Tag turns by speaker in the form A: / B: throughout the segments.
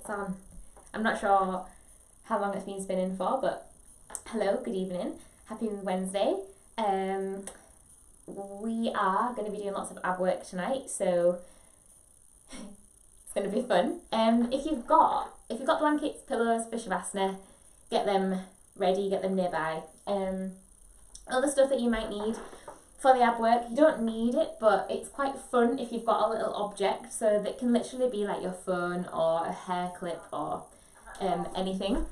A: it's on. I'm not sure how long it's been spinning for, but hello, good evening, happy Wednesday. We are going to be doing lots of ab work tonight, so it's going to be fun. If you've got blankets, pillows for Shavasana, get them ready, get them nearby. Other stuff that you might need for the ab work, you don't need it, but it's quite fun if you've got a little object, so that can literally be like your phone or a hair clip or anything.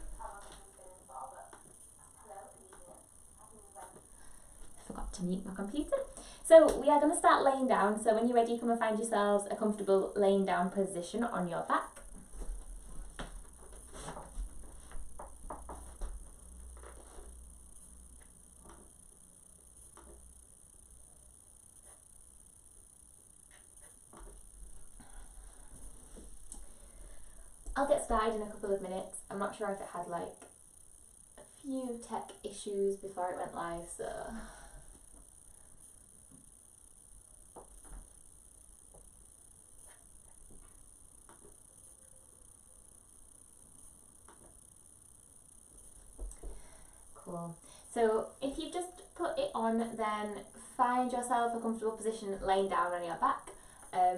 A: I forgot to mute my computer. So we are going to start laying down, so when you're ready, come and find yourselves a comfortable laying down position on your back. I'll get started in a couple of minutes. I'm not sure if it had like a few tech issues before it went live, so cool. So if you just put it on, then find yourself a comfortable position laying down on your back.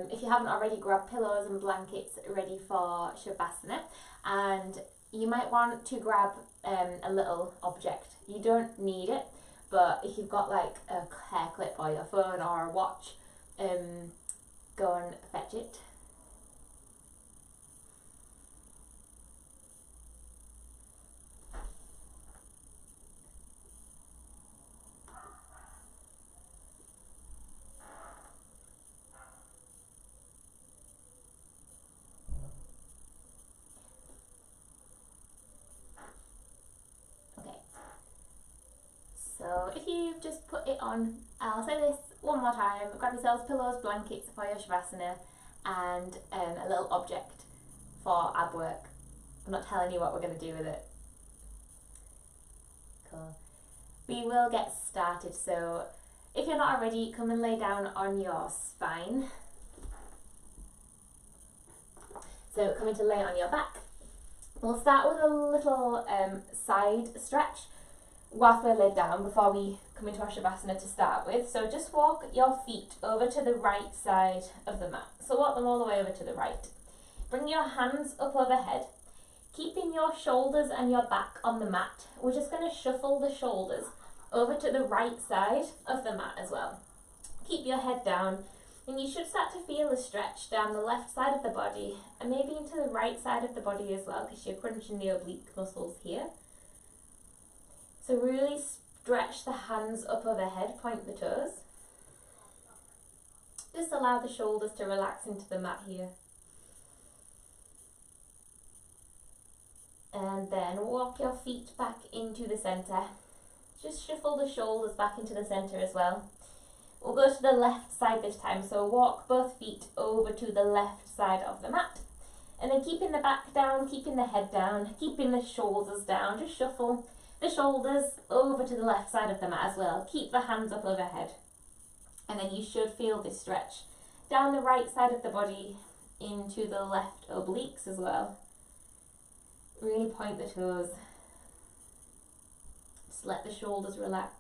A: If you haven't already, grab pillows and blankets ready for Shavasana, and you might want to grab a little object. You don't need it, but if you've got like a hair clip or your phone or a watch, go and fetch it. So if you've just put it on, I'll say this one more time, grab yourselves pillows, blankets for your Shavasana, and a little object for ab work. I'm not telling you what we're going to do with it. Cool. We will get started, so if you're not already, come and lay down on your spine. So coming to lay on your back. We'll start with a little side stretch whilst we're laid down before we come into our Shavasana to start with. So just walk your feet over to the right side of the mat. So walk them all the way over to the right. Bring your hands up overhead, keeping your shoulders and your back on the mat. We're just going to shuffle the shoulders over to the right side of the mat as well. Keep your head down, and you should start to feel a stretch down the left side of the body and maybe into the right side of the body as well, because you're crunching the oblique muscles here. So really stretch the hands up overhead, point the toes. Just allow the shoulders to relax into the mat here. And then walk your feet back into the centre. Just shuffle the shoulders back into the centre as well. We'll go to the left side this time, so walk both feet over to the left side of the mat. And then keeping the back down, keeping the head down, keeping the shoulders down, just shuffle the shoulders over to the left side of the mat as well. Keep the hands up overhead. And then you should feel this stretch down the right side of the body into the left obliques as well. Really point the toes. Just let the shoulders relax.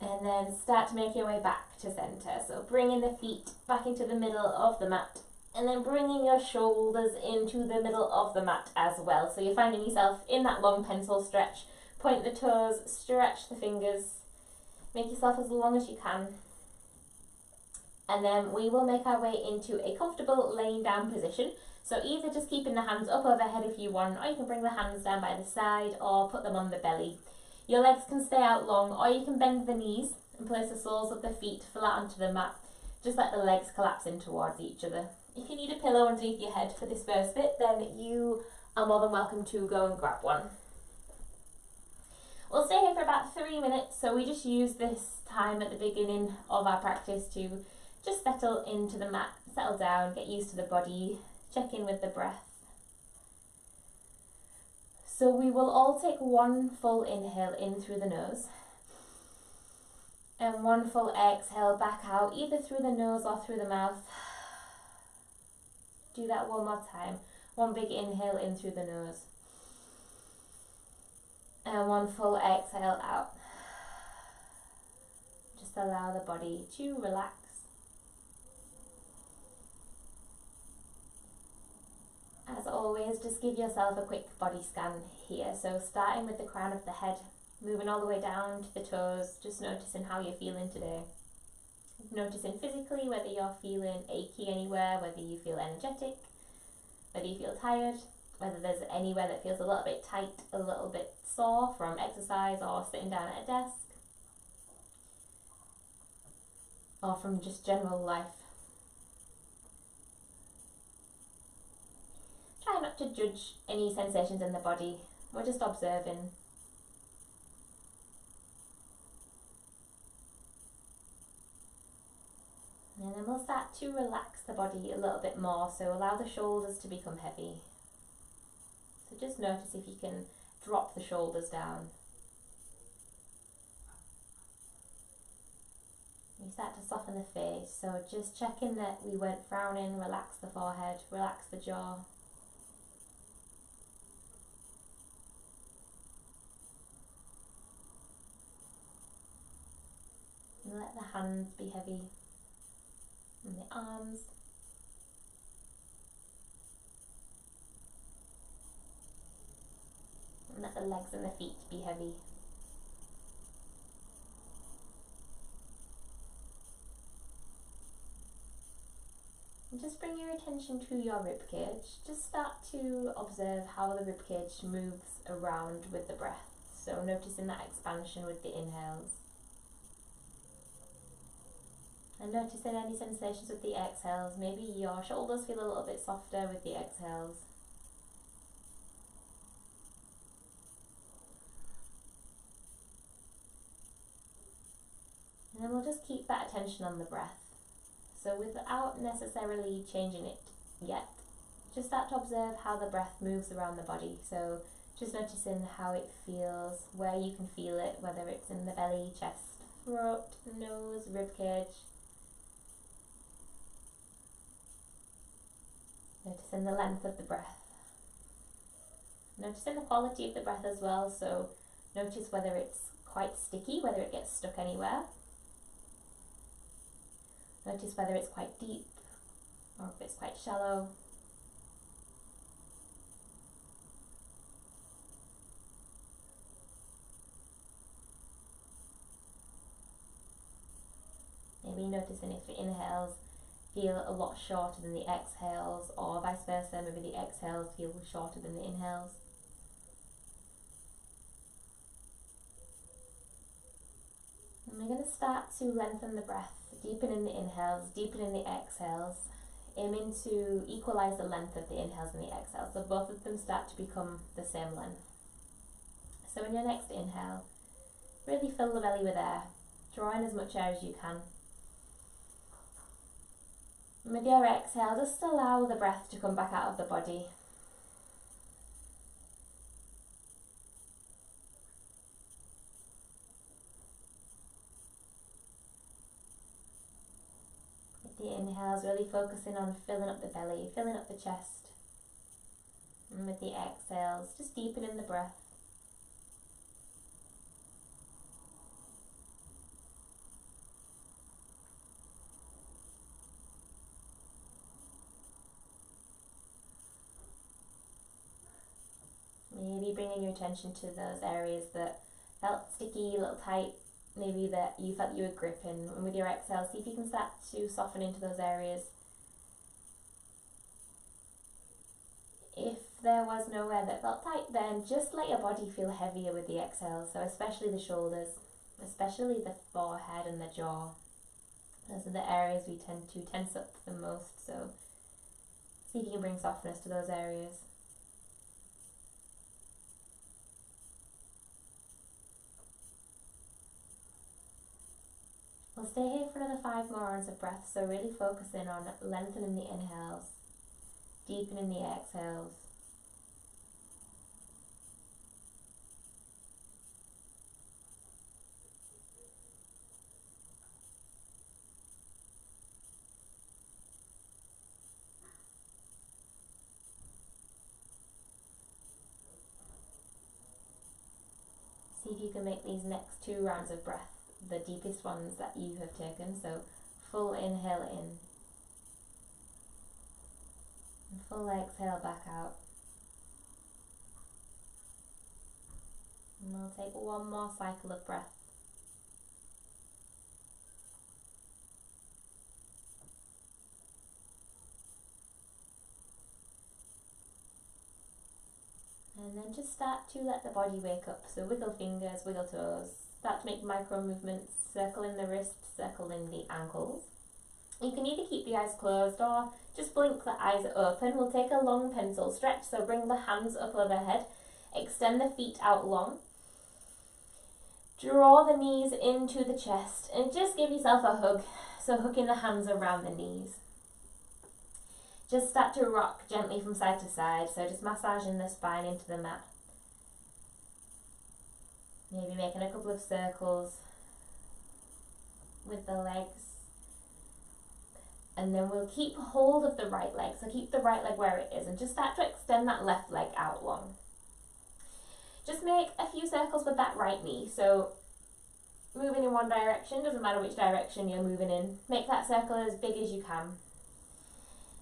A: And then start to make your way back to centre. So bringing the feet back into the middle of the mat. And then bringing your shoulders into the middle of the mat as well. So you're finding yourself in that long pencil stretch. Point the toes, stretch the fingers. Make yourself as long as you can. And then we will make our way into a comfortable laying down position. So either just keeping the hands up overhead if you want, or you can bring the hands down by the side or put them on the belly. Your legs can stay out long, or you can bend the knees and place the soles of the feet flat onto the mat. Just let the legs collapse in towards each other. If you need a pillow underneath your head for this first bit, then you are more than welcome to go and grab one. We'll stay here for about 3 minutes, so we just use this time at the beginning of our practice to just settle into the mat, settle down, get used to the body, check in with the breath. So we will all take one full inhale in through the nose and one full exhale back out, either through the nose or through the mouth. Do that one more time. One big inhale in through the nose. And one full exhale out. Just allow the body to relax. As always, just give yourself a quick body scan here. So starting with the crown of the head, moving all the way down to the toes, just noticing how you're feeling today. Noticing physically whether you're feeling achy anywhere, whether you feel energetic, whether you feel tired, whether there's anywhere that feels a little bit tight, a little bit sore from exercise or sitting down at a desk, or from just general life. Try not to judge any sensations in the body. We're just observing. And then we'll start to relax the body a little bit more, so allow the shoulders to become heavy. So just notice if you can drop the shoulders down. You start to soften the face, so just checking that we weren't frowning, relax the forehead, relax the jaw. And let the hands be heavy, and the arms. And let the legs and the feet be heavy. And just bring your attention to your ribcage. Just start to observe how the ribcage moves around with the breath. So noticing that expansion with the inhales. And noticing any sensations with the exhales. Maybe your shoulders feel a little bit softer with the exhales. And then we'll just keep that attention on the breath. So without necessarily changing it yet, just start to observe how the breath moves around the body. So just noticing how it feels, where you can feel it, whether it's in the belly, chest, throat, nose, ribcage. Noticing the length of the breath. Noticing the quality of the breath as well, so notice whether it's quite sticky, whether it gets stuck anywhere. Notice whether it's quite deep or if it's quite shallow. Maybe noticing if the inhales feel a lot shorter than the exhales, or vice versa, maybe the exhales feel shorter than the inhales. And we're going to start to lengthen the breath, deepen in the inhales, deepen in the exhales, aiming to equalize the length of the inhales and the exhales, so both of them start to become the same length. So in your next inhale, really fill the belly with air, draw in as much air as you can. And with your exhale, just allow the breath to come back out of the body. With the inhales, really focusing on filling up the belly, filling up the chest. And with the exhales, just deepening the breath. Maybe bringing your attention to those areas that felt sticky, a little tight, maybe that you felt you were gripping. And with your exhale, see if you can start to soften into those areas. If there was nowhere that felt tight, then just let your body feel heavier with the exhale. So especially the shoulders, especially the forehead and the jaw. Those are the areas we tend to tense up the most. So see if you can bring softness to those areas. We'll stay here for another 5 more rounds of breath, so really focusing on lengthening the inhales, deepening the exhales. you can make these next 2 rounds of breath the deepest ones that you have taken. So full inhale in, and full exhale back out. And we'll take 1 more cycle of breath. And then just start to let the body wake up. So wiggle fingers, wiggle toes, start to make micro movements, circle in the wrists, circle in the ankles. You can either keep the eyes closed or just blink the eyes open. We'll take a long pencil stretch, so bring the hands up overhead, extend the feet out long. Draw the knees into the chest and just give yourself a hug. So hooking the hands around the knees. Just start to rock gently from side to side, so just massaging the spine into the mat. Maybe making a couple of circles with the legs. And then we'll keep hold of the right leg, so keep the right leg where it is and just start to extend that left leg out long. Just make a few circles with that right knee, so moving in one direction, doesn't matter which direction you're moving in, make that circle as big as you can.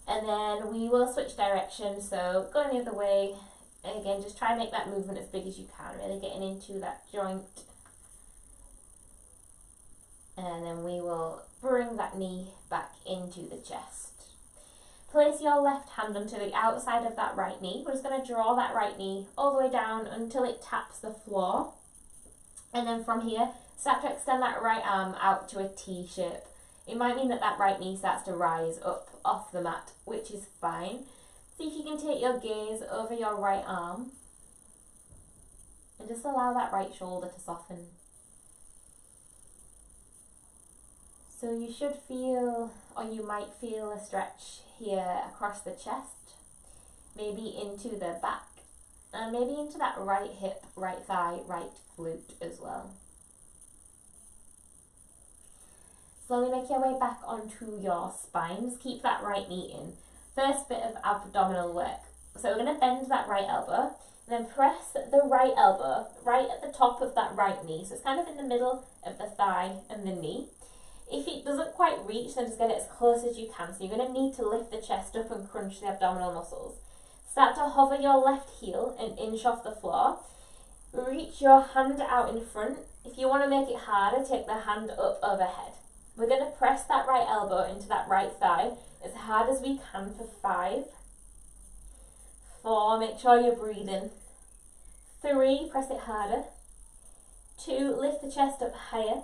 A: And then we will switch directions, so going the other way, and again just try and make that movement as big as you can, really getting into that joint. And then we will bring that knee back into the chest. Place your left hand onto the outside of that right knee. We're just going to draw that right knee all the way down until it taps the floor. And then from here, start to extend that right arm out to a T shape. It might mean that that right knee starts to rise up off the mat, which is fine. See if you can take your gaze over your right arm and just allow that right shoulder to soften. So you should feel, or you might feel, a stretch here across the chest, maybe into the back, and maybe into that right hip, right thigh, right glute as well. Slowly make your way back onto your spine. Just keep that right knee in. First bit of abdominal work. So we're going to bend that right elbow, and then press the right elbow right at the top of that right knee. So it's kind of in the middle of the thigh and the knee. If it doesn't quite reach, then just get it as close as you can. So you're going to need to lift the chest up and crunch the abdominal muscles. Start to hover your left heel an inch off the floor. Reach your hand out in front. If you want to make it harder, take the hand up overhead. We're going to press that right elbow into that right thigh as hard as we can for 5, 4, make sure you're breathing, 3, press it harder, 2, lift the chest up higher,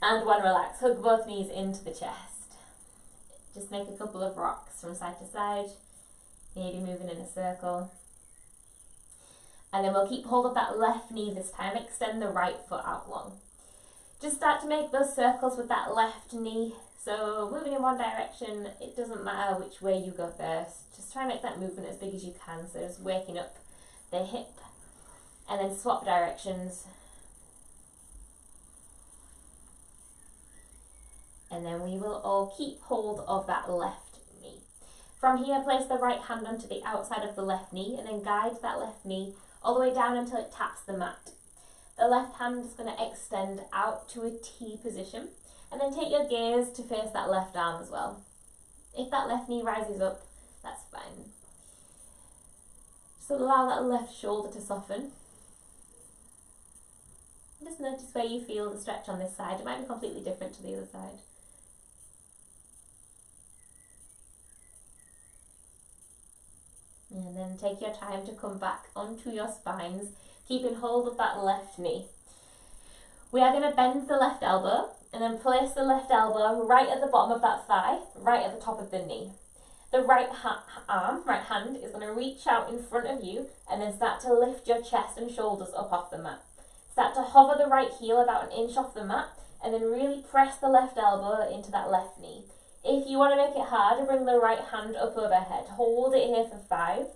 A: and 1, relax, hug both knees into the chest. Just make a couple of rocks from side to side, maybe moving in a circle. And then we'll keep hold of that left knee this time, extend the right foot out long. Just start to make those circles with that left knee. So moving in one direction, it doesn't matter which way you go first. Just try and make that movement as big as you can. So just waking up the hip and then swap directions. And then we will all keep hold of that left knee. From here, place the right hand onto the outside of the left knee and then guide that left knee all the way down until it taps the mat. The left hand is going to extend out to a T position, and then take your gaze to face that left arm as well. If that left knee rises up, that's fine. Just allow that left shoulder to soften. Just notice where you feel the stretch on this side. It might be completely different to the other side. And then take your time to come back onto your spines, keeping hold of that left knee. We are going to bend the left elbow and then place the left elbow right at the bottom of that thigh, right at the top of the knee. The right hand is going to reach out in front of you and then start to lift your chest and shoulders up off the mat. Start to hover the right heel about an inch off the mat and then really press the left elbow into that left knee. If you want to make it harder, bring the right hand up overhead. Hold it here for 5.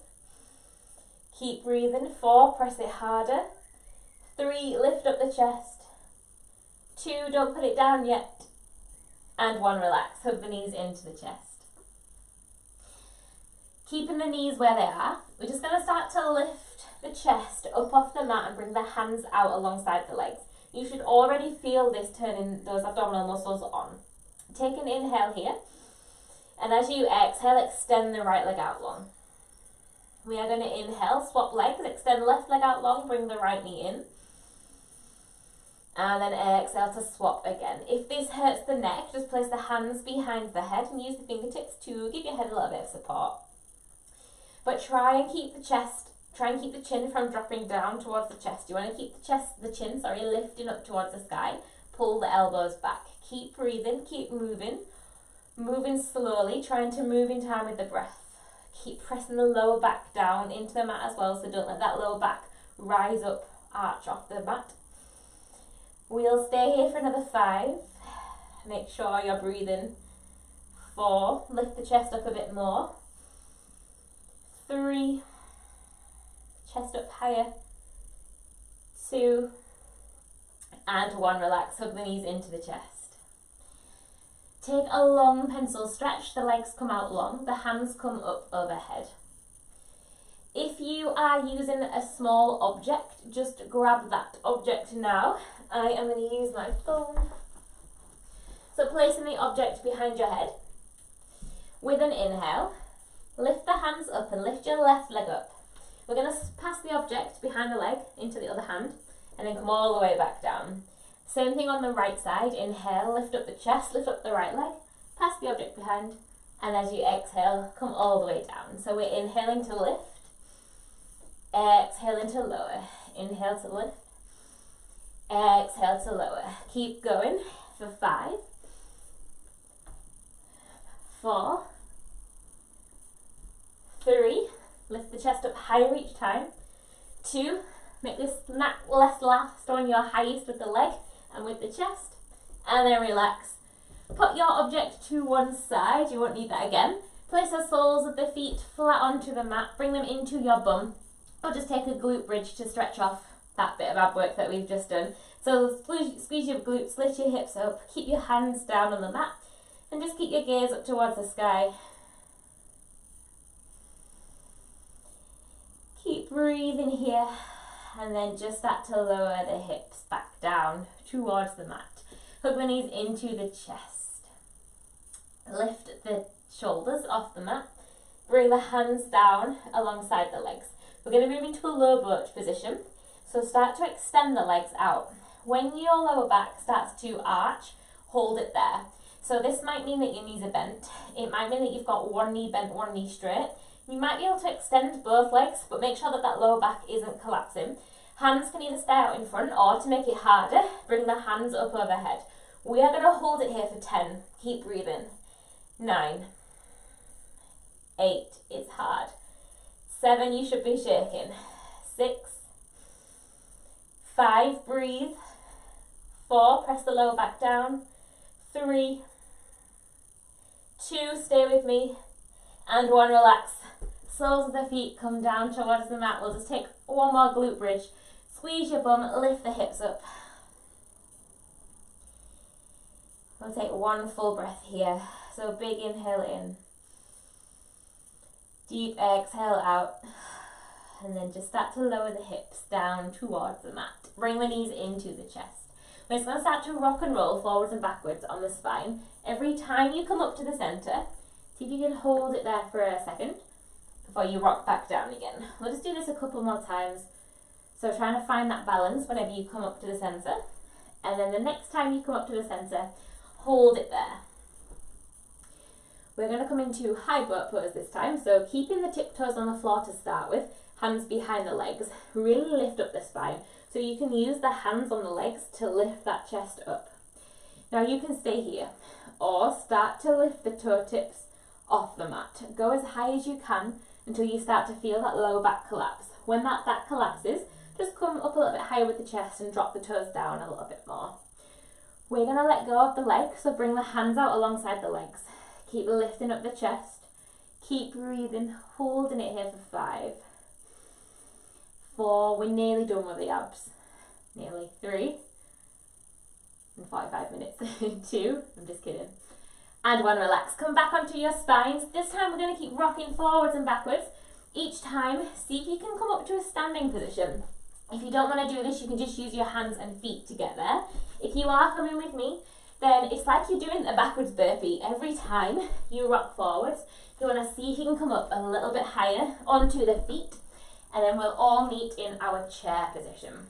A: Keep breathing. 4, press it harder. 3, lift up the chest. 2, don't put it down yet. And 1, relax. Hug the knees into the chest. Keeping the knees where they are, we're just going to start to lift the chest up off the mat and bring the hands out alongside the legs. You should already feel this turning those abdominal muscles on. Take an inhale here, and as you exhale, extend the right leg out long. We are going to inhale, swap legs, extend left leg out long, bring the right knee in. And then exhale to swap again. If this hurts the neck, just place the hands behind the head and use the fingertips to give your head a little bit of support. But try and keep the chin from dropping down towards the chest. You want to keep the chin lifting up towards the sky. Pull the elbows back. Keep breathing, keep moving. Moving slowly, trying to move in time with the breath. Keep pressing the lower back down into the mat as well, so don't let that lower back rise up, arch off the mat. We'll stay here for another 5. Make sure you're breathing. 4, lift the chest up a bit more. 3, chest up higher. 2, and 1, relax, hug the knees into the chest. Take a long pencil stretch, the legs come out long, the hands come up overhead. If you are using a small object, just grab that object now. I am going to use my phone. So placing the object behind your head. With an inhale, lift the hands up and lift your left leg up. We're going to pass the object behind the leg into the other hand and then come all the way back down. Same thing on the right side. Inhale, lift up the chest, lift up the right leg, pass the object behind, and as you exhale, come all the way down. So we're inhaling to lift, exhaling to lower, inhale to lift, exhale to lower. Keep going for 5, 4, 3, lift the chest up higher each time. 2, make this less last on your highest with the leg and with the chest, and then relax. Put your object to one side, you won't need that again. Place the soles of the feet flat onto the mat, bring them into your bum, or just take a glute bridge to stretch off that bit of ab work that we've just done. So squeeze your glutes, lift your hips up, keep your hands down on the mat, and just keep your gaze up towards the sky. Keep breathing here, and then just start to lower the hips back down towards the mat. Hug the knees into the chest. Lift the shoulders off the mat. Bring the hands down alongside the legs. We're going to move into a low boat position. So start to extend the legs out. When your lower back starts to arch, hold it there. So this might mean that your knees are bent. It might mean that you've got one knee bent, one knee straight. You might be able to extend both legs, but make sure that that lower back isn't collapsing. Hands can either stay out in front, or to make it harder, bring the hands up overhead. We are going to hold it here for 10. Keep breathing. 9, 8, it's hard. 7, you should be shaking. 6, 5, breathe. 4, press the lower back down. 3, 2, stay with me. And 1, relax. Soles of the feet come down towards the mat. We'll just take one more glute bridge. Squeeze your bum, lift the hips up. We'll take 1 full breath here. So big inhale in. Deep exhale out. And then just start to lower the hips down towards the mat. Bring the knees into the chest. We're just going to start to rock and roll forwards and backwards on the spine. Every time you come up to the centre, see if you can hold it there for a second before you rock back down again. We'll just do this a couple more times. So trying to find that balance whenever you come up to the centre. And then the next time you come up to the centre, hold it there. We're going to come into high boat pose this time. So keeping the tiptoes on the floor to start with, hands behind the legs, really lift up the spine. So you can use the hands on the legs to lift that chest up. Now you can stay here or start to lift the toe tips off the mat. Go as high as you can until you start to feel that lower back collapse. When that collapses, just come up a little bit higher with the chest and drop the toes down a little bit more. We're going to let go of the legs, so bring the hands out alongside the legs. Keep lifting up the chest. Keep breathing, holding it here for 5, 4, we're nearly done with the abs. Nearly. 3, in 45 minutes. 2, I'm just kidding. And one, relax. Come back onto your spines. This time we're going to keep rocking forwards and backwards. Each time, see if you can come up to a standing position. If you don't want to do this, you can just use your hands and feet to get there. If you are coming with me, then it's like you're doing a backwards burpee. Every time you rock forwards, you want to see if you can come up a little bit higher onto the feet, and then we'll all meet in our chair position.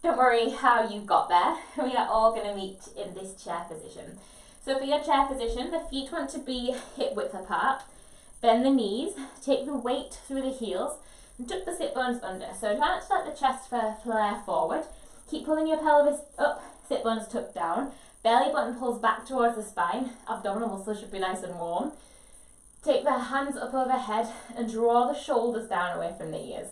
A: Don't worry how you got there. We are all going to meet in this chair position. So for your chair position, the feet want to be hip width apart. Bend the knees, take the weight through the heels, and tuck the sit bones under. So try not to let the chest flare forward. Keep pulling your pelvis up, sit bones tucked down. Belly button pulls back towards the spine. Abdominal muscles should be nice and warm. Take the hands up overhead and draw the shoulders down away from the ears.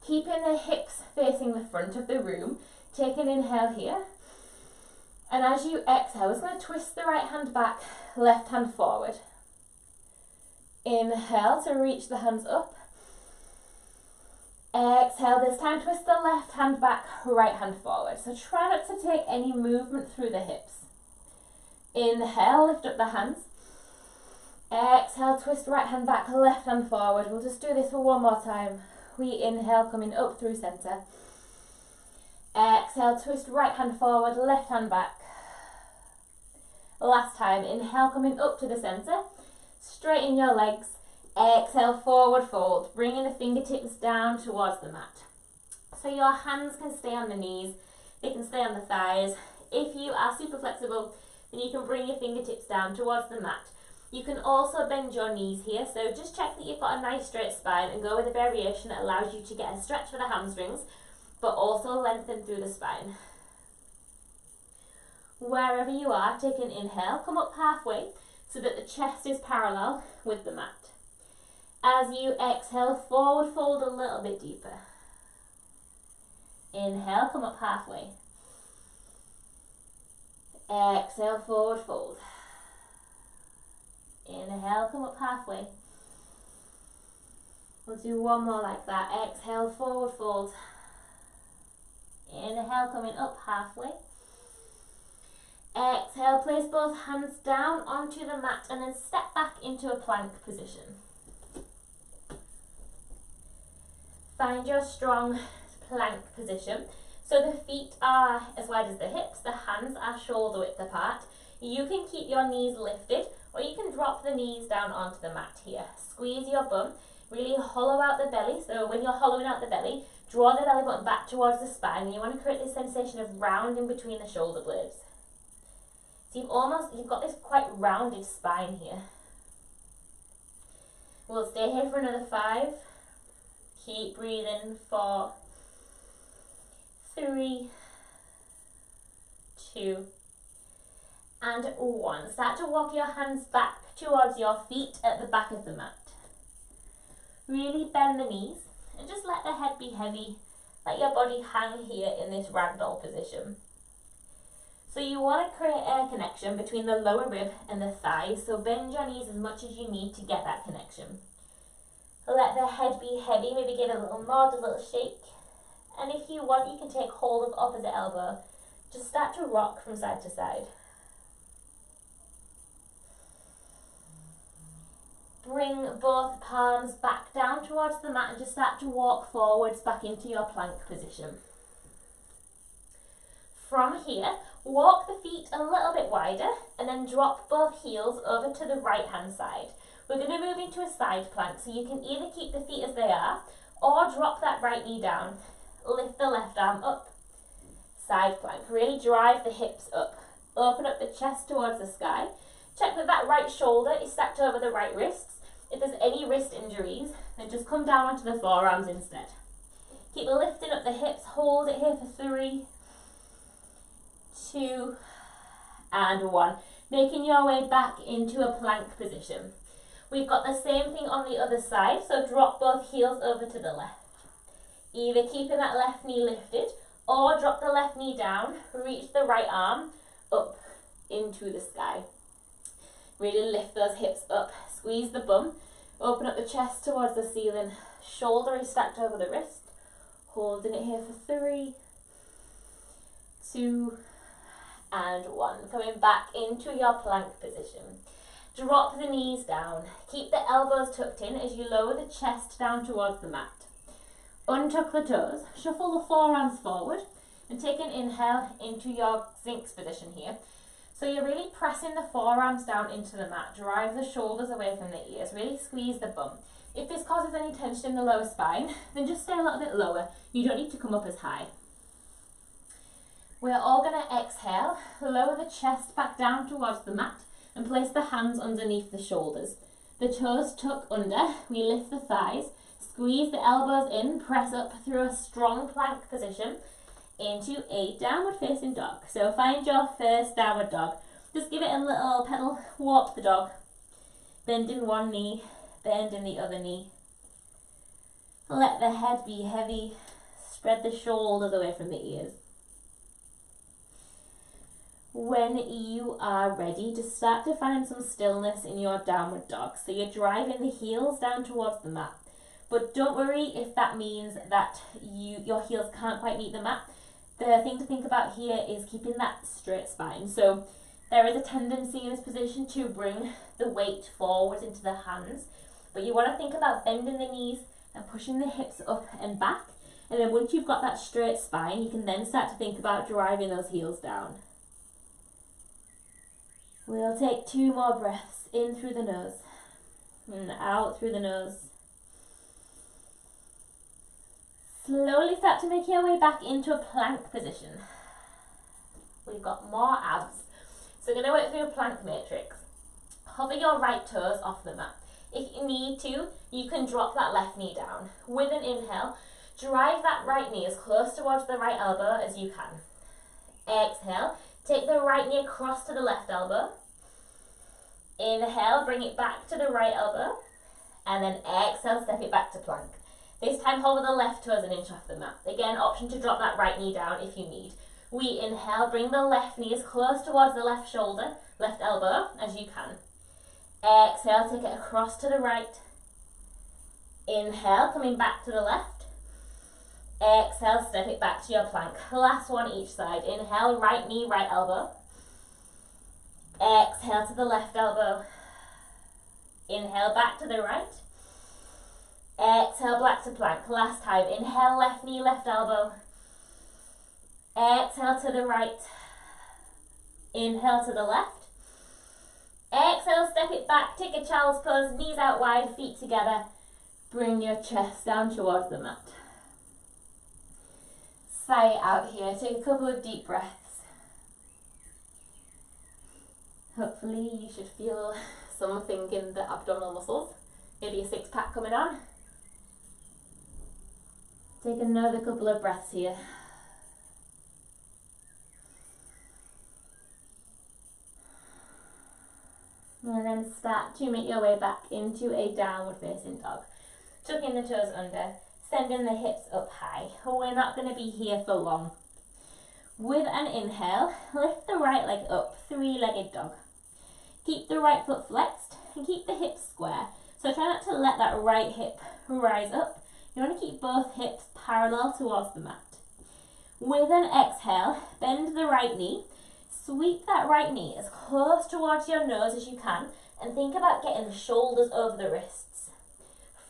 A: Keeping the hips facing the front of the room. Take an inhale here. And as you exhale, we're going to twist the right hand back, left hand forward. Inhale to reach the hands up. Exhale, this time twist the left hand back, right hand forward. So try not to take any movement through the hips. Inhale, lift up the hands. Exhale, twist right hand back, left hand forward. We'll just do this for one more time. We inhale, coming up through center. Exhale, twist right hand forward, left hand back. Last time, inhale, coming up to the center. Straighten your legs. Exhale, forward fold, bringing the fingertips down towards the mat. So your hands can stay on the knees, they can stay on the thighs. If you are super flexible, then you can bring your fingertips down towards the mat. You can also bend your knees here, so just check that you've got a nice straight spine and go with a variation that allows you to get a stretch for the hamstrings, but also lengthen through the spine. Wherever you are, take an inhale, come up halfway so that the chest is parallel with the mat. As you exhale, forward fold a little bit deeper. Inhale, come up halfway. Exhale, forward fold. Inhale, come up halfway. We'll do one more like that. Exhale, forward fold. Inhale, coming up halfway. Exhale, place both hands down onto the mat and then step back into a plank position. Find your strong plank position. So the feet are as wide as the hips, the hands are shoulder width apart. You can keep your knees lifted or you can drop the knees down onto the mat here. Squeeze your bum, really hollow out the belly. So when you're hollowing out the belly, draw the belly button back towards the spine and you want to create this sensation of round in between the shoulder blades. So you've got this quite rounded spine here. We'll stay here for another 5. Keep breathing. 4, 3, 2, and 1. Start to walk your hands back towards your feet at the back of the mat. Really bend the knees and just let the head be heavy. Let your body hang here in this ragdoll position. So you want to create a connection between the lower rib and the thighs, so bend your knees as much as you need to get that connection. Let the head be heavy, maybe give it a little nod, a little shake. And if you want, you can take hold of opposite elbow. Just start to rock from side to side. Bring both palms back down towards the mat and just start to walk forwards back into your plank position. From here, walk the feet a little bit wider and then drop both heels over to the right hand side. We're going to move into a side plank, so you can either keep the feet as they are or drop that right knee down. Lift the left arm up. Side plank. Really drive the hips up. Open up the chest towards the sky. Check that that right shoulder is stacked over the right wrists. If there's any wrist injuries, then just come down onto the forearms instead. Keep lifting up the hips. Hold it here for 3, 2, and 1. Making your way back into a plank position. We've got the same thing on the other side, so drop both heels over to the left. Either keeping that left knee lifted or drop the left knee down, reach the right arm up into the sky. Really lift those hips up, squeeze the bum, open up the chest towards the ceiling, shoulder is stacked over the wrist, holding it here for 3, 2, and 1. Coming back into your plank position. Drop the knees down. Keep the elbows tucked in as you lower the chest down towards the mat. Untuck the toes, shuffle the forearms forward, and take an inhale into your Sphinx position here. So you're really pressing the forearms down into the mat. Drive the shoulders away from the ears. Really squeeze the bum. If this causes any tension in the lower spine, then just stay a little bit lower. You don't need to come up as high. We're all going to exhale, lower the chest back down towards the mat, and place the hands underneath the shoulders. The toes tuck under, we lift the thighs, squeeze the elbows in, press up through a strong plank position into a downward facing dog. So find your first downward dog. Just give it a little pedal, walk the dog. Bend in one knee, bend in the other knee. Let the head be heavy, spread the shoulders away from the ears. When you are ready, just start to find some stillness in your downward dog. So you're driving the heels down towards the mat. But don't worry if that means that your heels can't quite meet the mat. The thing to think about here is keeping that straight spine. So there is a tendency in this position to bring the weight forward into the hands. But you want to think about bending the knees and pushing the hips up and back. And then once you've got that straight spine, you can then start to think about driving those heels down. We'll take 2 more breaths, in through the nose and out through the nose. Slowly start to make your way back into a plank position. We've got more abs. So we're going to work through a plank matrix. Hover your right toes off the mat. If you need to, you can drop that left knee down. With an inhale, drive that right knee as close towards the right elbow as you can. Exhale. Take the right knee across to the left elbow. Inhale, bring it back to the right elbow. And then exhale, step it back to plank. This time, hover the left toes an inch off the mat. Again, option to drop that right knee down if you need. We inhale, bring the left knee as close towards the left shoulder, left elbow as you can. Exhale, take it across to the right. Inhale, coming back to the left. Exhale, step it back to your plank. Last one each side. Inhale, right knee, right elbow. Exhale to the left elbow. Inhale, back to the right. Exhale, back to plank. Last time. Inhale, left knee, left elbow. Exhale to the right. Inhale to the left. Exhale, step it back. Take a child's pose. Knees out wide, feet together. Bring your chest down towards the mat. Sigh it out here. Take a couple of deep breaths. Hopefully you should feel something in the abdominal muscles. Maybe a 6-pack coming on. Take another couple of breaths here. And then start to make your way back into a downward facing dog. Tucking the toes under, sending the hips up high. We're not going to be here for long. With an inhale, lift the right leg up, 3-legged dog. Keep the right foot flexed and keep the hips square. So try not to let that right hip rise up. You want to keep both hips parallel towards the mat. With an exhale, bend the right knee. Sweep that right knee as close towards your nose as you can and think about getting the shoulders over the wrists.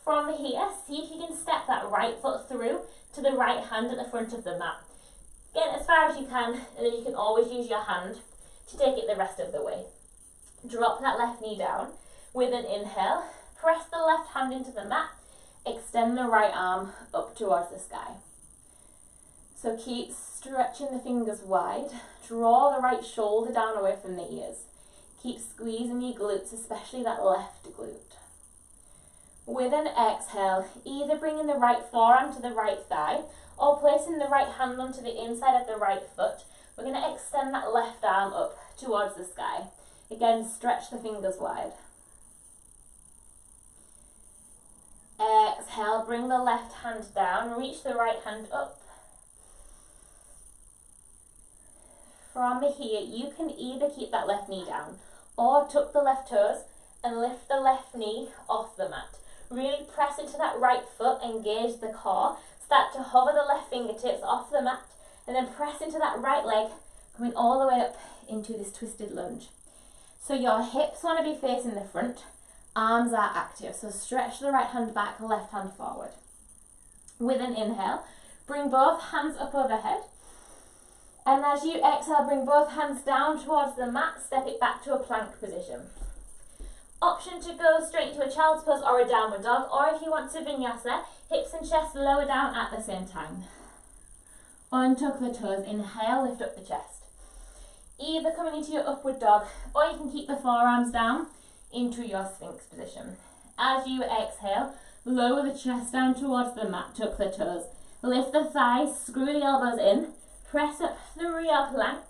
A: From here, see if you can step that right foot through to the right hand at the front of the mat. Get as far as you can, and then you can always use your hand to take it the rest of the way. Drop that left knee down. With an inhale, press the left hand into the mat, extend the right arm up towards the sky. So keep stretching the fingers wide. Draw the right shoulder down away from the ears. Keep squeezing your glutes, especially that left glute. With an exhale, either bringing the right forearm to the right thigh or placing the right hand onto the inside of the right foot, we're going to extend that left arm up towards the sky. Again, stretch the fingers wide. Exhale, bring the left hand down, reach the right hand up. From here, you can either keep that left knee down or tuck the left toes and lift the left knee off the mat. Really press into that right foot, engage the core, start to hover the left fingertips off the mat and then press into that right leg, Coming all the way up into this twisted lunge. So your hips want to be facing the front, arms are active. So stretch the right hand back, left hand forward. With an inhale, bring both hands up overhead. And as you exhale, bring both hands down towards the mat, step it back to a plank position. Option to go straight into a child's pose or a downward dog, or if you want to vinyasa, hips and chest lower down at the same time. Untuck the toes, inhale, lift up the chest. Either coming into your upward dog, or you can keep the forearms down into your Sphinx position. As you exhale, lower the chest down towards the mat, tuck the toes. Lift the thighs, screw the elbows in, press up through your plank,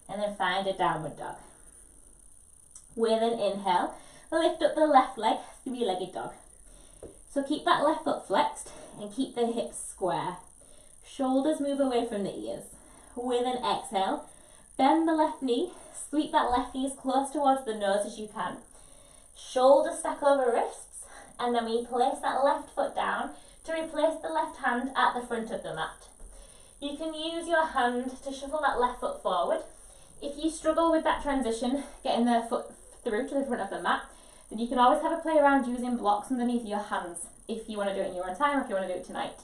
A: and then find a downward dog. With an inhale, lift up the left leg, three-legged dog. So keep that left foot flexed and keep the hips square. Shoulders move away from the ears. With an exhale, bend the left knee, sweep that left knee as close towards the nose as you can. Shoulders stack over wrists, and then we place that left foot down to replace the left hand at the front of the mat. You can use your hand to shuffle that left foot forward. If you struggle with that transition, getting the foot through to the front of the mat, then you can always have a play around using blocks underneath your hands if you want to do it in your own time or if you want to do it tonight.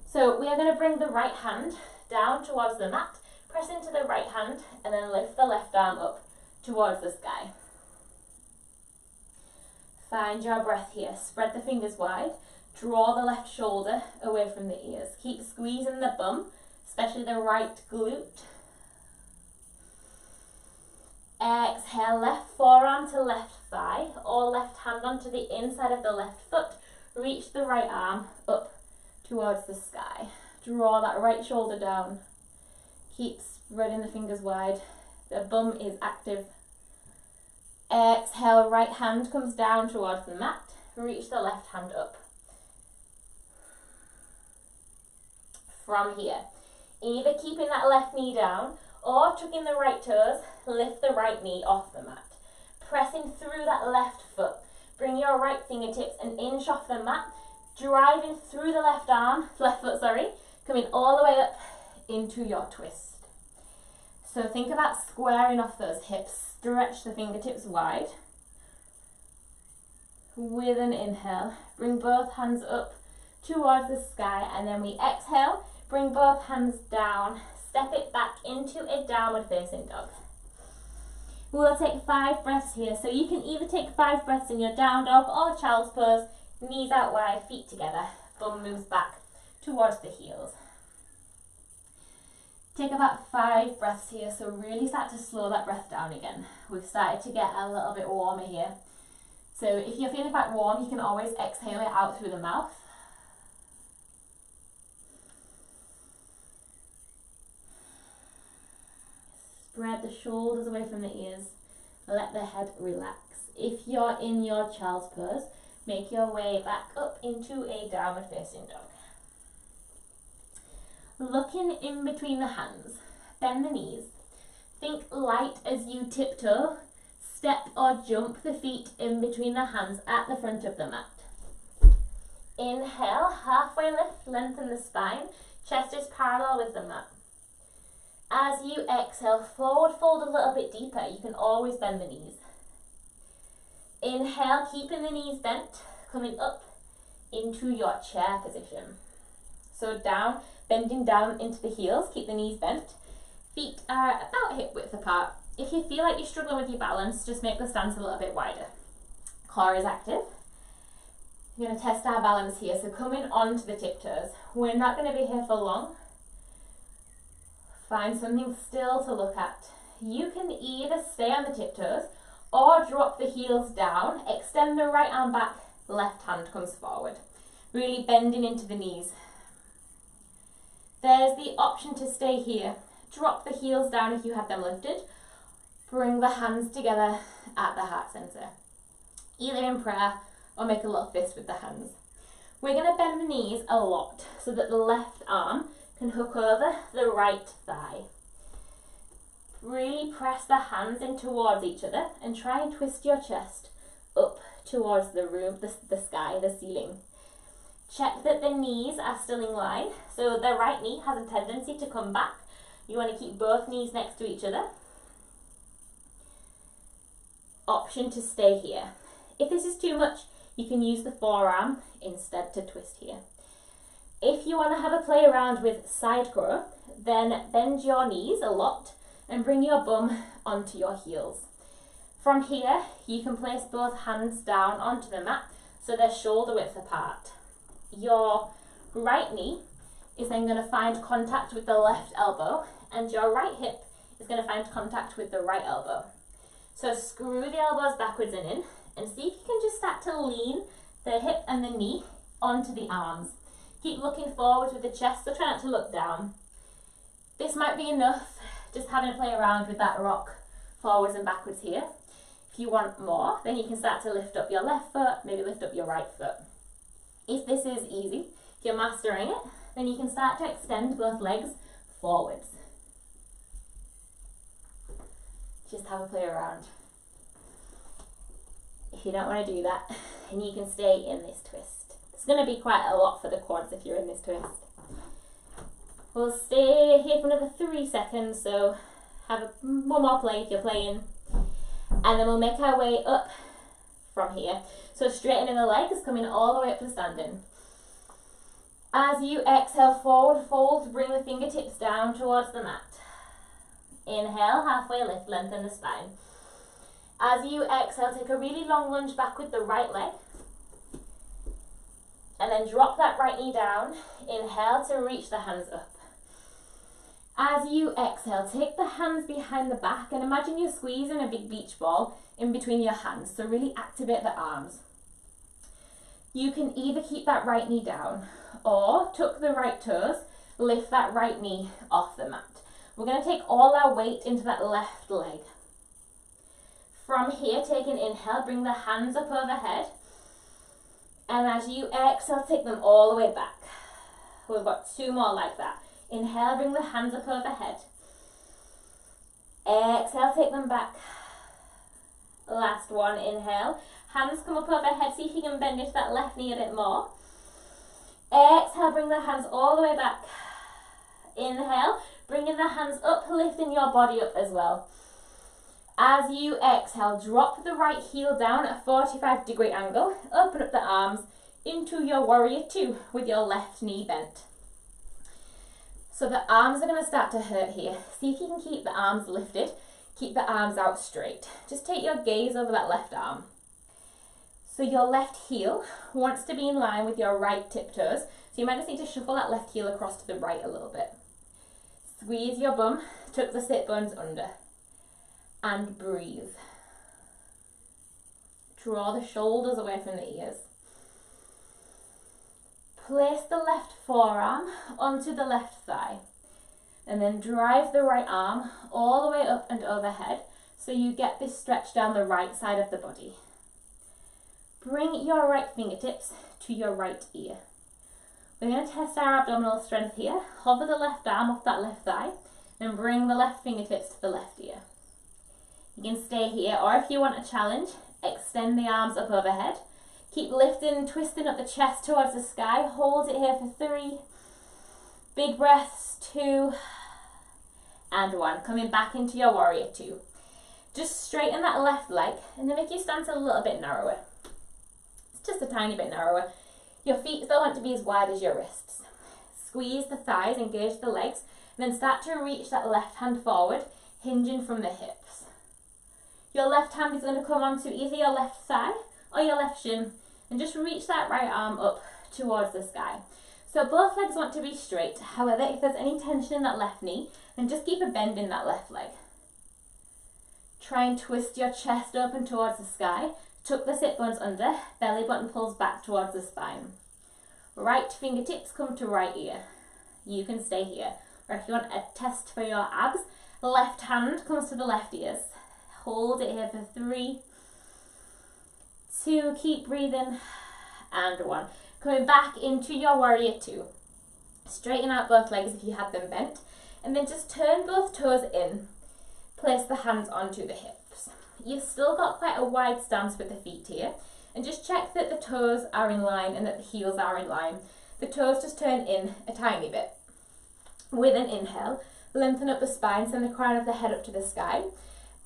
A: So we are going to bring the right hand down towards the mat, press into the right hand, and then lift the left arm up towards the sky. Find your breath here. Spread the fingers wide. Draw the left shoulder away from the ears. Keep squeezing the bum, especially the right glute. Exhale, left forearm to left thigh, or left hand onto the inside of the left foot. Reach the right arm up towards the sky. Draw that right shoulder down. Keep spreading the fingers wide. The bum is active. Exhale, right hand comes down towards the mat. Reach the left hand up. From here, either keeping that left knee down or tucking the right toes, lift the right knee off the mat. Pressing through that left foot. Bring your right fingertips an inch off the mat, driving through the left foot, coming all the way up into your twist. So think about squaring off those hips. Stretch the fingertips wide. With an inhale, bring both hands up towards the sky, and then we exhale, bring both hands down, step it back into a downward facing dog. We'll take 5 breaths here, so you can either take 5 breaths in your down dog or child's pose, knees out wide, feet together, bum moves back towards the heels. Take about 5 breaths here, so really start to slow that breath down again. We've started to get a little bit warmer here. So if you're feeling quite warm, you can always exhale it out through the mouth. Spread the shoulders away from the ears. Let the head relax. If you're in your child's pose, make your way back up into a downward facing dog. Looking in between the hands, bend the knees. Think light as you tiptoe, step or jump the feet in between the hands at the front of the mat. Inhale, halfway lift, lengthen the spine, chest is parallel with the mat. As you exhale, forward fold a little bit deeper. You can always bend the knees. Inhale, keeping the knees bent, coming up into your chair position. So down, bending down into the heels, keep the knees bent. Feet are about hip width apart. If you feel like you're struggling with your balance, just make the stance a little bit wider. Core is active. We're going to test our balance here, so coming onto the tiptoes. We're not going to be here for long. Find something still to look at. You can either stay on the tiptoes or drop the heels down, extend the right arm back, left hand comes forward. Really bending into the knees. There's the option to stay here. Drop the heels down if you have them lifted. Bring the hands together at the heart center. Either in prayer or make a little fist with the hands. We're going to bend the knees a lot so that the left arm can hook over the right thigh. Really press the hands in towards each other and try and twist your chest up towards the room, the sky, the ceiling. Check that the knees are still in line, so the right knee has a tendency to come back. You want to keep both knees next to each other. Option to stay here. If this is too much, you can use the forearm instead to twist here. If you want to have a play around with side crow, then bend your knees a lot and bring your bum onto your heels. From here, you can place both hands down onto the mat so they're shoulder width apart. Your right knee is then going to find contact with the left elbow, and your right hip is going to find contact with the right elbow. So screw the elbows backwards and in, and see if you can just start to lean the hip and the knee onto the arms. Keep looking forward with the chest, so try not to look down. This might be enough, just having to play around with that rock forwards and backwards here. If you want more, then you can start to lift up your left foot, maybe lift up your right foot. If this is easy, if you're mastering it, then you can start to extend both legs forwards. Just have a play around. If you don't want to do that, then you can stay in this twist. It's going to be quite a lot for the quads if you're in this twist. We'll stay here for another 3 seconds, so have one more play if you're playing. And then we'll make our way up from here. So straightening the legs, coming all the way up to standing. As you exhale, forward fold, bring the fingertips down towards the mat. Inhale, halfway lift, lengthen the spine. As you exhale, take a really long lunge back with the right leg. And then drop that right knee down. Inhale to reach the hands up. As you exhale, take the hands behind the back and imagine you're squeezing a big beach ball in between your hands. So really activate the arms. You can either keep that right knee down or tuck the right toes, lift that right knee off the mat. We're going to take all our weight into that left leg. From here, take an inhale, bring the hands up overhead. And as you exhale, take them all the way back. We've got 2 more like that. Inhale, bring the hands up overhead. Exhale, take them back. Last one, inhale. Hands come up overhead, see if you can bend into that left knee a bit more. Exhale, bring the hands all the way back. Inhale, bringing the hands up, lifting your body up as well. As you exhale, drop the right heel down at a 45-degree angle. Open up the arms into your warrior 2 with your left knee bent. So the arms are going to start to hurt here. See if you can keep the arms lifted. Keep the arms out straight. Just take your gaze over that left arm. So your left heel wants to be in line with your right tiptoes. So you might just need to shuffle that left heel across to the right a little bit. Squeeze your bum, tuck the sit bones under. And breathe. Draw the shoulders away from the ears. Place the left forearm onto the left thigh. And then drive the right arm all the way up and overhead so you get this stretch down the right side of the body. Bring your right fingertips to your right ear. We're going to test our abdominal strength here. Hover the left arm off that left thigh and bring the left fingertips to the left ear. You can stay here, or if you want a challenge, extend the arms up overhead. Keep lifting and twisting up the chest towards the sky. Hold it here for 3. Big breaths, 2 and 1. Coming back into your warrior 2. Just straighten that left leg and then make your stance a little bit narrower. It's just a tiny bit narrower. Your feet still want to be as wide as your wrists. Squeeze the thighs, engage the legs, and then start to reach that left hand forward, hinging from the hips. Your left hand is going to come onto either your left thigh or your left shin, and just reach that right arm up towards the sky. So both legs want to be straight. However, if there's any tension in that left knee, then just keep a bend in that left leg. Try and twist your chest open towards the sky. Tuck the sit bones under. Belly button pulls back towards the spine. Right fingertips come to right ear. You can stay here. Or if you want a test for your abs, left hand comes to the left ears. Hold it here for 3, 2, keep breathing, and 1. Coming back into your warrior 2. Straighten out both legs if you have them bent, and then just turn both toes in. Place the hands onto the hips. You've still got quite a wide stance with the feet here, and just check that the toes are in line and that the heels are in line. The toes just turn in a tiny bit. With an inhale, Lengthen up the spine, send the crown of the head up to the sky.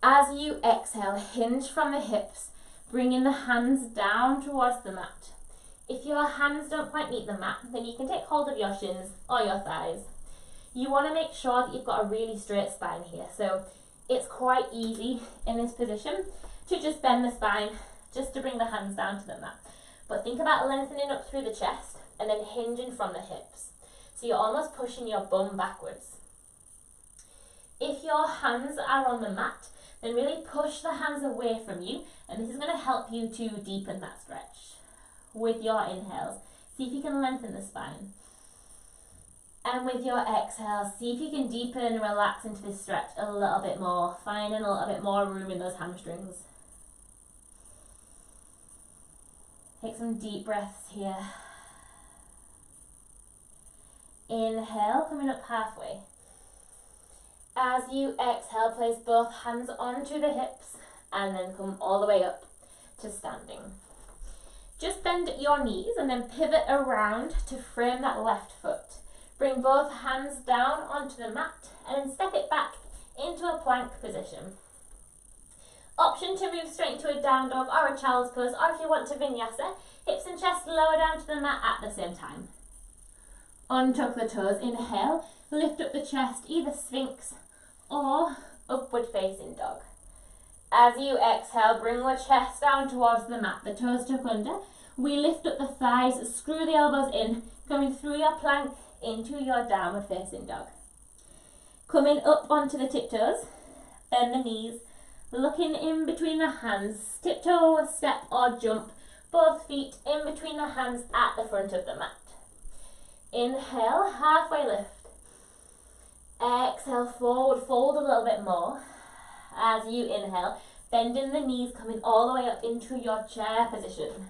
A: As you exhale, hinge from the hips, bringing the hands down towards the mat. If your hands don't quite meet the mat, then you can take hold of your shins or your thighs. You want to make sure that you've got a really straight spine here. So it's quite easy in this position to just bend the spine, just to bring the hands down to the mat. But think about lengthening up through the chest and then hinging from the hips. So you're almost pushing your bum backwards. If your hands are on the mat, then really push the hands away from you, and this is going to help you to deepen that stretch. With your inhales, see if you can lengthen the spine. And with your exhales, see if you can deepen and relax into this stretch a little bit more, finding a little bit more room in those hamstrings. Take some deep breaths here. Inhale, coming up halfway. As you exhale, place both hands onto the hips and then come all the way up to standing. Just bend your knees and then pivot around to frame that left foot. Bring both hands down onto the mat and then step it back into a plank position. Option to move straight into a down dog or a child's pose, or if you want to vinyasa, hips and chest lower down to the mat at the same time. Untuck the toes, inhale, lift up the chest, either sphinx or upward facing dog. As you exhale, bring the chest down towards the mat, the toes tuck under. We lift up the thighs, screw the elbows in, coming through your plank into your downward facing dog. Coming up onto the tiptoes, bend the knees, looking in between the hands, tiptoe, step or jump, both feet in between the hands at the front of the mat. Inhale, halfway lift. Exhale, forward fold a little bit more. As you inhale, bending the knees, coming all the way up into your chair position.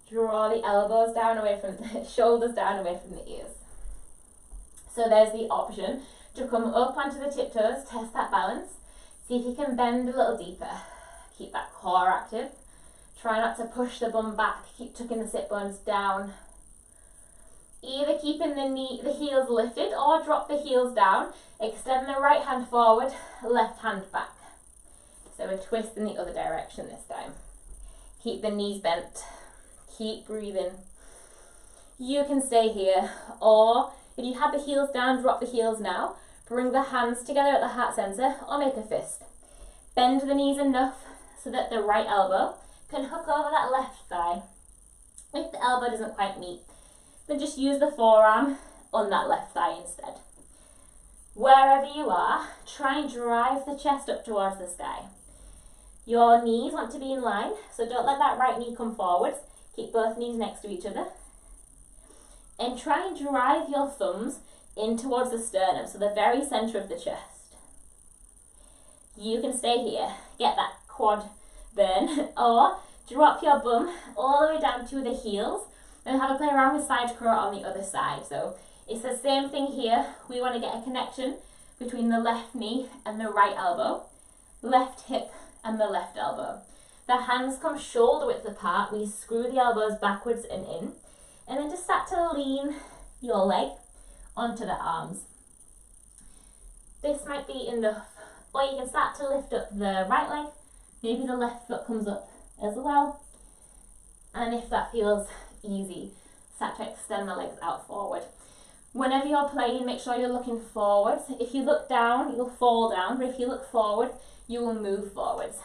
A: Draw the elbows down away from the shoulders down away from the ears. So there's the option to come up onto the tiptoes, test that balance. See if you can bend a little deeper. Keep that core active. Try not to push the bum back. Keep tucking the sit bones down. Either keeping the heels lifted or drop the heels down. Extend the right hand forward, left hand back. So a twist in the other direction this time. Keep the knees bent. Keep breathing. You can stay here, or if you have the heels down, drop the heels now. Bring the hands together at the heart center or make a fist. Bend the knees enough so that the right elbow can hook over that left thigh. If the elbow doesn't quite meet, then just use the forearm on that left thigh instead. Wherever you are, try and drive the chest up towards the sky. Your knees want to be in line, so don't let that right knee come forwards. Keep both knees next to each other. And try and drive your thumbs in towards the sternum, so the very center of the chest. You can stay here, get that quad burn, or drop your bum all the way down to the heels and have a play around with side curl on the other side. So it's the same thing here. We want to get a connection between the left knee and the right elbow, left hip and the left elbow. The hands come shoulder width apart. We screw the elbows backwards and in, and then just start to lean your leg onto the arms. This might be enough, or you can start to lift up the right leg. Maybe the left foot comes up as well. And if that feels easy, start to extend the legs out forward. Whenever you're playing, make sure you're looking forwards. If you look down, you'll fall down, but if you look forward, you will move forwards.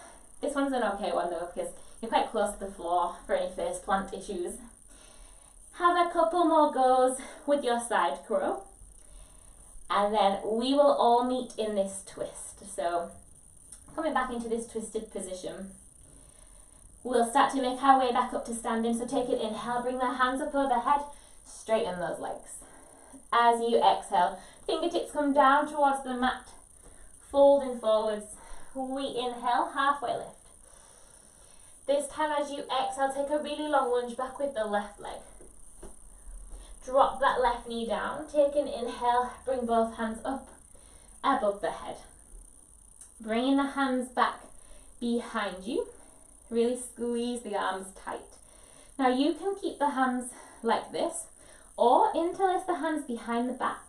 A: This one's an okay one though, because you're quite close to the floor for any face plant issues. Have a couple more goes with your side crow, and then we will all meet in this twist. So coming back into this twisted position, we'll start to make our way back up to standing. So take it, inhale, bring the hands up overhead, straighten those legs. As you exhale, fingertips come down towards the mat, folding forwards. We inhale, halfway lift. This time as you exhale, take a really long lunge back with the left leg. Drop that left knee down, take an inhale, bring both hands up above the head. Bringing the hands back behind you, really squeeze the arms tight. Now you can keep the hands like this, or interlace the hands behind the back.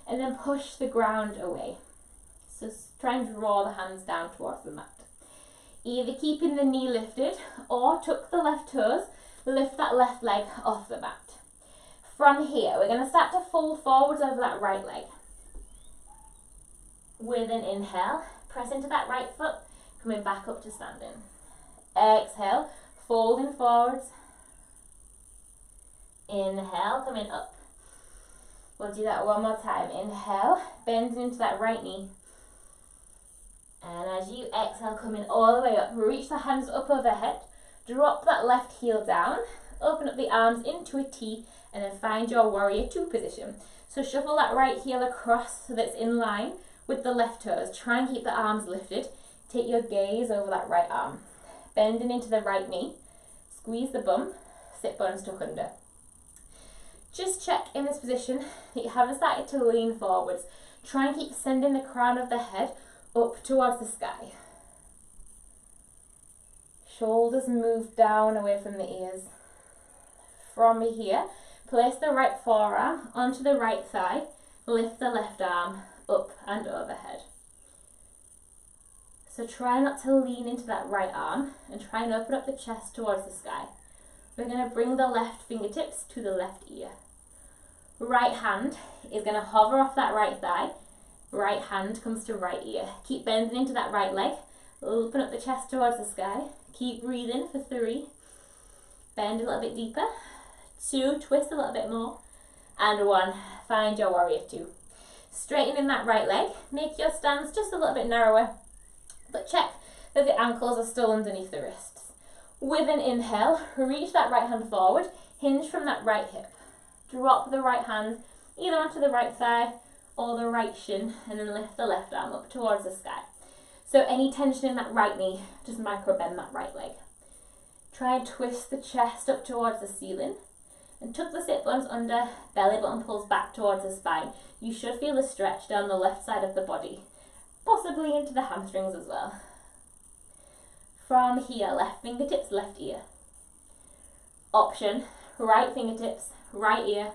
A: and then push the ground away. So try and draw the hands down towards the mat. Either keeping the knee lifted or tuck the left toes, lift that left leg off the mat. From here, we're going to start to fold forwards over that right leg. With an inhale, press into that right foot, coming back up to standing. Exhale, folding forwards. Inhale, coming up. We'll do that one more time. Inhale, bending into that right knee. And as you exhale, coming all the way up, reach the hands up overhead, drop that left heel down, open up the arms into a T, and then find your warrior two position. So shuffle that right heel across so that it's in line with the left toes. Try and keep the arms lifted. Take your gaze over that right arm. Bending into the right knee, squeeze the bum, sit bones tuck under. Just check in this position that you haven't started to lean forwards. Try and keep sending the crown of the head up towards the sky. Shoulders move down away from the ears. From here, place the right forearm onto the right thigh, lift the left arm up and overhead. So try not to lean into that right arm and try and open up the chest towards the sky. We're going to bring the left fingertips to the left ear. Right hand is going to hover off that right thigh. Right hand comes to right ear. Keep bending into that right leg. Open up the chest towards the sky. Keep breathing for 3. Bend a little bit deeper. 2, twist a little bit more. And 1, find your warrior 2. Straightening that right leg. Make your stance just a little bit narrower, but check that the ankles are still underneath the wrists. With an inhale, reach that right hand forward. Hinge from that right hip. Drop the right hand either onto the right thigh or the right shin, and then lift the left arm up towards the sky. So any tension in that right knee, just micro bend that right leg. Try and twist the chest up towards the ceiling and tuck the sit bones under, belly button pulls back towards the spine. You should feel a stretch down the left side of the body, possibly into the hamstrings as well. From here, left fingertips, left ear. Option, right fingertips, right ear.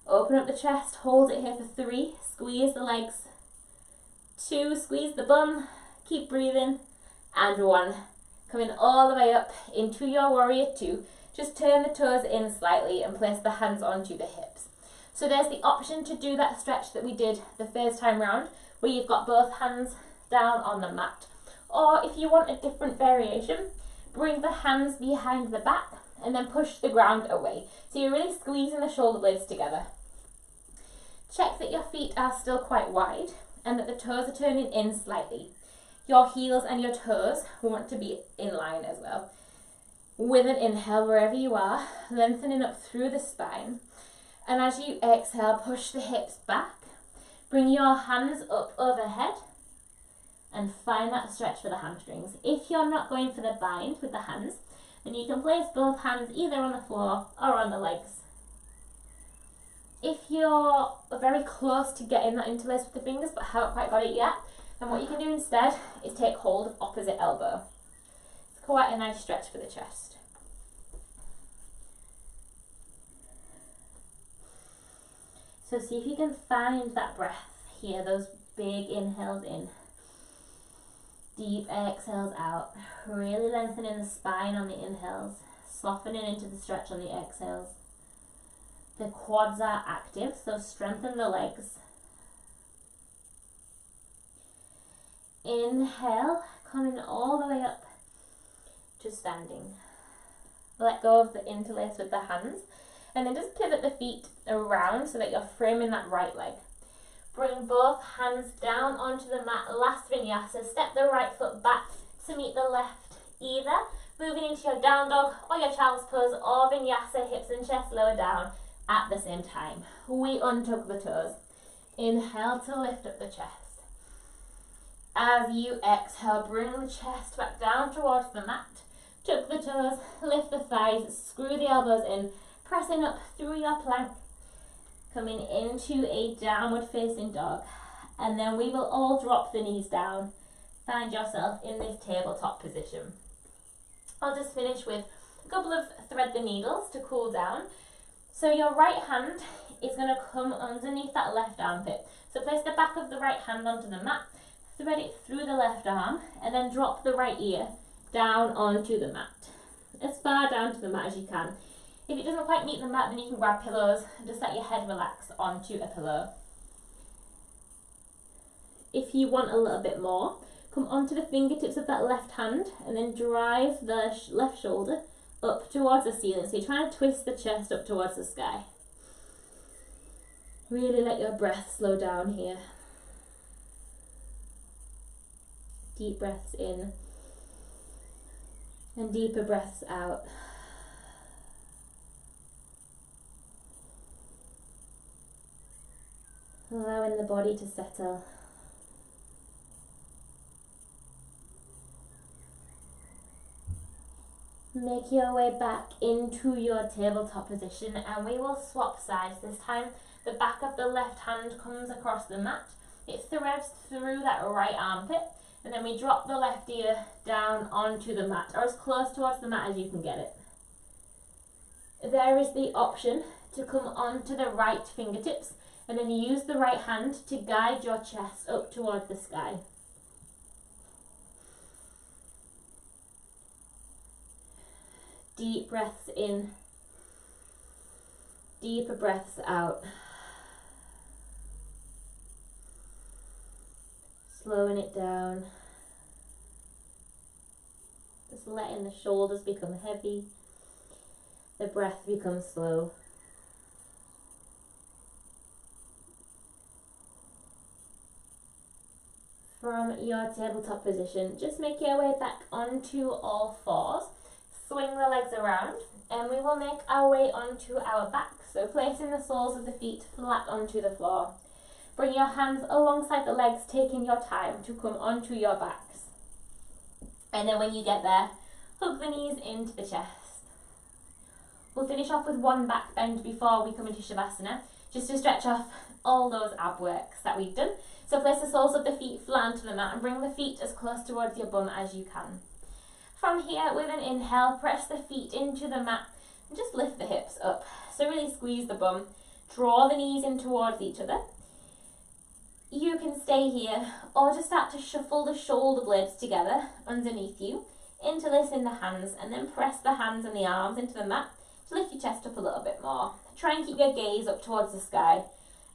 A: Open up the chest, hold it here for 3, squeeze the legs. 2, squeeze the bum, keep breathing. And 1, coming all the way up into your warrior 2. Just turn the toes in slightly and place the hands onto the hips. So there's the option to do that stretch that we did the first time round, where you've got both hands down on the mat. Or if you want a different variation, bring the hands behind the back and then push the ground away. So you're really squeezing the shoulder blades together. Check that your feet are still quite wide and that the toes are turning in slightly. Your heels and your toes want to be in line as well. With an inhale, wherever you are, lengthening up through the spine. And as you exhale, push the hips back. Bring your hands up overhead and find that stretch for the hamstrings. If you're not going for the bind with the hands, then you can place both hands either on the floor or on the legs. If you're very close to getting that interlace with the fingers but haven't quite got it yet, then what you can do instead is take hold of opposite elbow. It's quite a nice stretch for the chest. So see if you can find that breath here, those big inhales in, deep exhales out, really lengthening the spine on the inhales, softening into the stretch on the exhales. The quads are active, so strengthen the legs. Inhale, coming all the way up to standing. Let go of the interlace with the hands, and then just pivot the feet around so that you're framing that right leg. Bring both hands down onto the mat, last vinyasa. Step the right foot back to meet the left, either moving into your down dog or your child's pose or vinyasa, hips and chest lower down at the same time. We untuck the toes. Inhale to lift up the chest. As you exhale, bring the chest back down towards the mat. Tuck the toes, lift the thighs, screw the elbows in, pressing up through your plank. Coming into a downward facing dog, and then we will all drop the knees down. Find yourself in this tabletop position. I'll just finish with a couple of thread the needles to cool down. So your right hand is going to come underneath that left armpit. So place the back of the right hand onto the mat, thread it through the left arm, and then drop the right ear down onto the mat, as far down to the mat as you can. If it doesn't quite meet the mat, then you can grab pillows and just let your head relax onto a pillow. If you want a little bit more, come onto the fingertips of that left hand and then drive the left shoulder up towards the ceiling. So you're trying to twist the chest up towards the sky. Really let your breath slow down here. Deep breaths in and deeper breaths out. Allowing the body to settle. Make your way back into your tabletop position, and we will swap sides. This time the back of the left hand comes across the mat. It threads through that right armpit, and then we drop the left ear down onto the mat, or as close towards the mat as you can get it. There is the option to come onto the right fingertips and then use the right hand to guide your chest up towards the sky. Deep breaths in, deeper breaths out. Slowing it down. Just letting the shoulders become heavy, the breath becomes slow. From your tabletop position, just make your way back onto all fours. Swing the legs around, and we will make our way onto our back. So placing the soles of the feet flat onto the floor. Bring your hands alongside the legs, taking your time to come onto your backs. And then when you get there, hug the knees into the chest. We'll finish off with one back bend before we come into Shavasana, just to stretch off all those ab works that we've done. So place the soles of the feet flat onto the mat and bring the feet as close towards your bum as you can. From here, with an inhale, press the feet into the mat and just lift the hips up. So really squeeze the bum, draw the knees in towards each other. You can stay here or just start to shuffle the shoulder blades together underneath you, interlacing the hands, and then press the hands and the arms into the mat to lift your chest up a little bit more. Try and keep your gaze up towards the sky.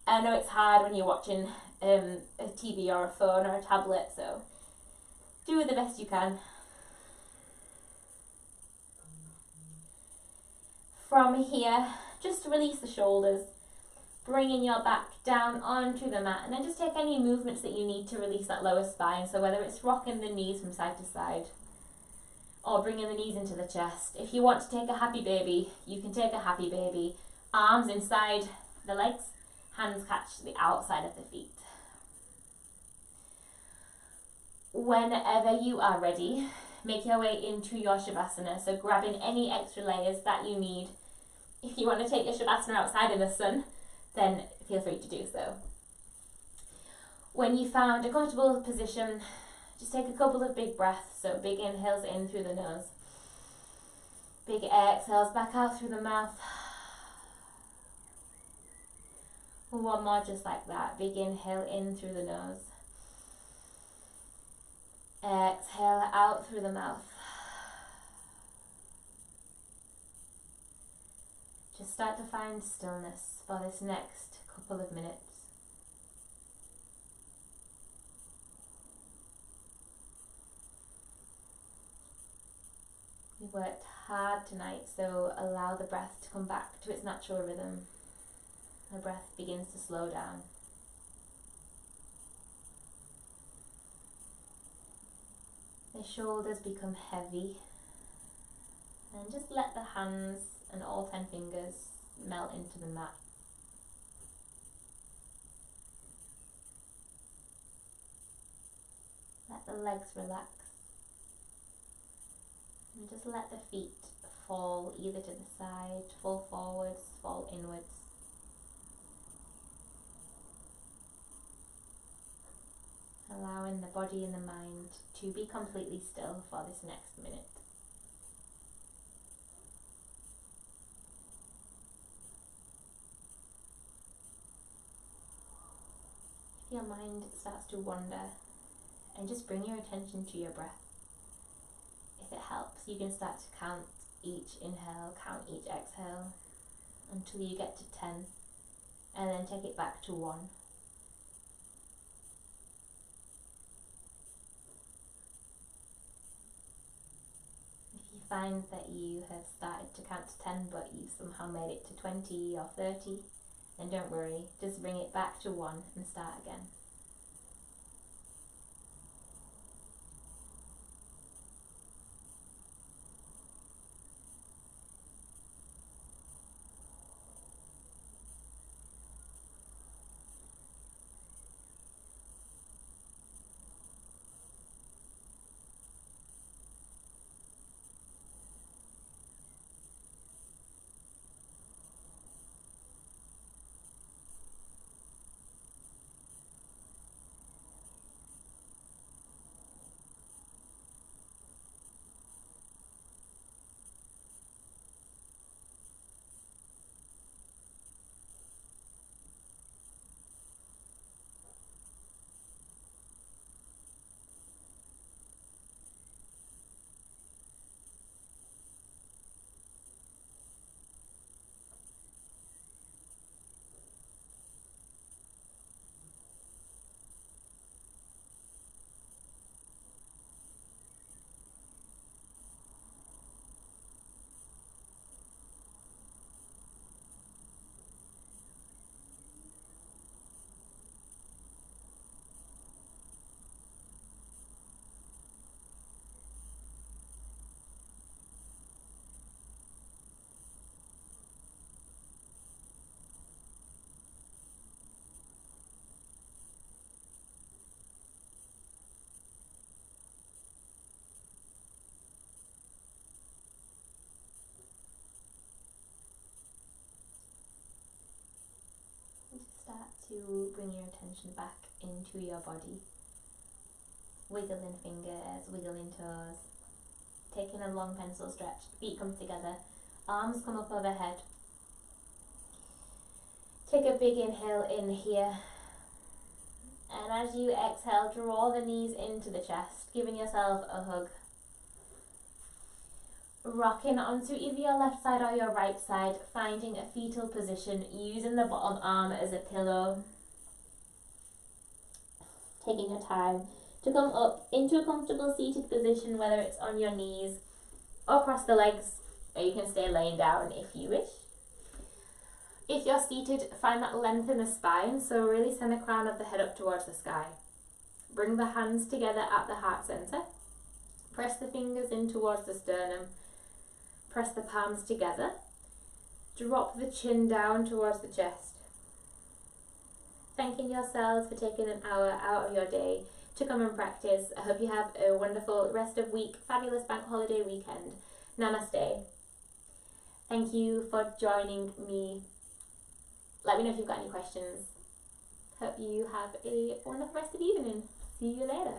A: I know it's hard when you're watching a TV or a phone or a tablet, so do the best you can. From here, just release the shoulders, bringing your back down onto the mat, and then just take any movements that you need to release that lower spine. So whether it's rocking the knees from side to side or bringing the knees into the chest. If you want to take a happy baby, you can take a happy baby. Arms inside the legs, hands catch the outside of the feet. Whenever you are ready, make your way into your Shavasana. So grabbing any extra layers that you need. If you want to take your Shavasana outside in the sun, then feel free to do so. When you found a comfortable position, just take a couple of big breaths. So big inhales in through the nose. Big exhales back out through the mouth. One more just like that. Big inhale in through the nose. Exhale out through the mouth. Just start to find stillness for this next couple of minutes. We worked hard tonight, so allow the breath to come back to its natural rhythm. The breath begins to slow down. The shoulders become heavy, and just let the hands and all 10 fingers melt into the mat. Let the legs relax, and just let the feet fall either to the side, fall forwards, fall inwards. Allowing the body and the mind to be completely still for this next minute. starts to wander, and just bring your attention to your breath. If it helps, you can start to count each inhale, count each exhale until you get to 10, and then take it back to 1. If you find that you have started to count to 10 but you've somehow made it to 20 or 30, then don't worry, just bring it back to 1 and start again. Start to bring your attention back into your body. Wiggling fingers, wiggling toes, taking a long pencil stretch, feet come together, arms come up overhead. Take a big inhale in here, and as you exhale, draw the knees into the chest, giving yourself a hug. Rocking onto either your left side or your right side, finding a fetal position, using the bottom arm as a pillow. Taking your time to come up into a comfortable seated position, whether it's on your knees or cross the legs, or you can stay laying down if you wish. If you're seated, find that length in the spine, so really send the crown of the head up towards the sky. Bring the hands together at the heart center. Press the fingers in towards the sternum. Press the palms together. Drop the chin down towards the chest. Thanking yourselves for taking an hour out of your day to come and practice. I hope you have a wonderful rest of week, fabulous bank holiday weekend. Namaste. Thank you for joining me. Let me know if you've got any questions. Hope you have a wonderful rest of the evening. See you later.